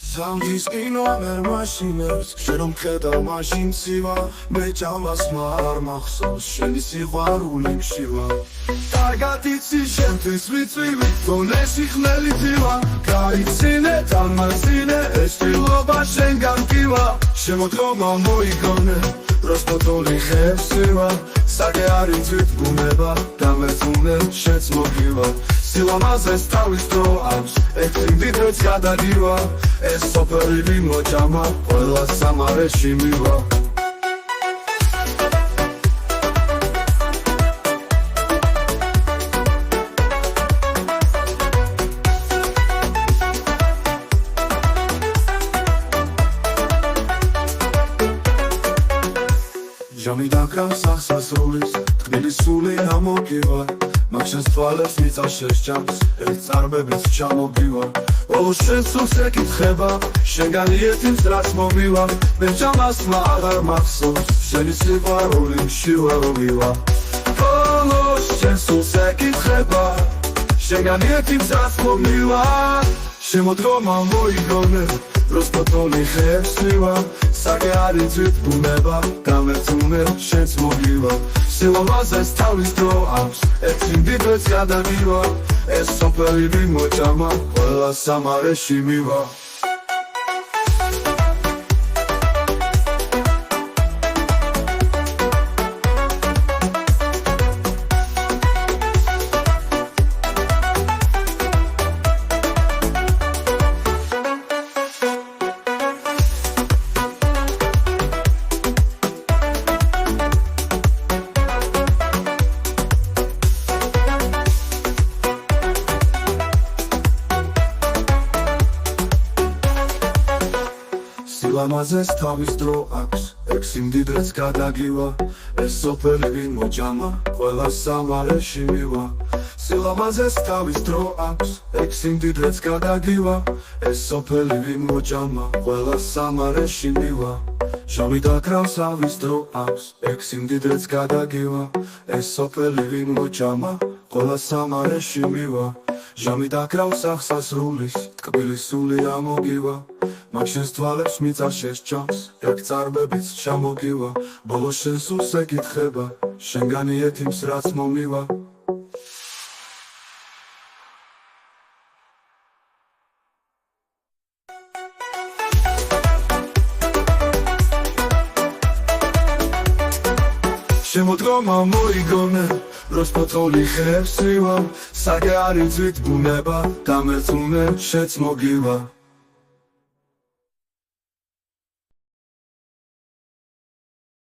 Სამგის კინომერ მაშინებს შენ მხედავ მაშინ ცივა მე ჭამას არ მახსოვს შენი სიყვარული მშივა კარგად იცი შენთვის ვიწვივი თონეში ხმელი ძივა გაიცინე დამაზინე ეს ჭირლობა შენგან კივა შემოდგომა მოიგონე როსპოტოლი ხევსივა საკე არის თვით ბუნება დამეწუნე შენც მოგივა სილამაზეს თავის დრო აქვს ექიმდით როც გადადივა ეს სოფელი მოჭამა ყველა სამარეში მივა ჟამი დაკრავს ახსასრულის თბილი სული ამოგივა მაგ-შენს თვალებს მიწა შეშჭამს ერთ წარბებით ჩამოგივა ოლო შენს სულს ეკითხება შენგან იეთიმს რაც მომივა მე ჭამას აღარ მახსოვს შენი სიყვარული მშივა რომივა ოლო შენს სულს ეკითხება შენგან იეთიმს რაც მომივა შემოდგომა მოიგონე როსპოტოლი ხევსივა საკე არის თვით ბუნება დამეწუნე შენც მოგივა სილამაზეს თავის დრო აქვს ექიმდით როც გადადივა ეს სოფელი მოჭამა ყველა სამარეში მივა სილამაზეს თავის დრო აქვს ექიმდით როც გადაგივა ეს სოფელი მოჭამა ყველა სამარეში მივა სილამაზეს თავის დრო აქვს ექიმდით როც გადაგივა ეს სოფელი მოჭამა ყველა სამარეში მივა ჟამი დაკრავს ავის დრო აქვს ექიმდით როც გადაგივა ეს სოფელი მოჭამა ყველა სამარეში მივა ჟამი დაკრავს ახსასრულის თბილი სული ამოგივა მაგ-შენს თვალებს მიწა შეშჭამს ერთ წარბებით ჩამოგივა ბოლოს შენს სულს ეკითხება შენგან იეთიმს რაც მომივა შემოდგომა მოიგონე როსპოტოლი ხევსივა საკე არის თვით ბუნება დამეწუნე შენც მოგივა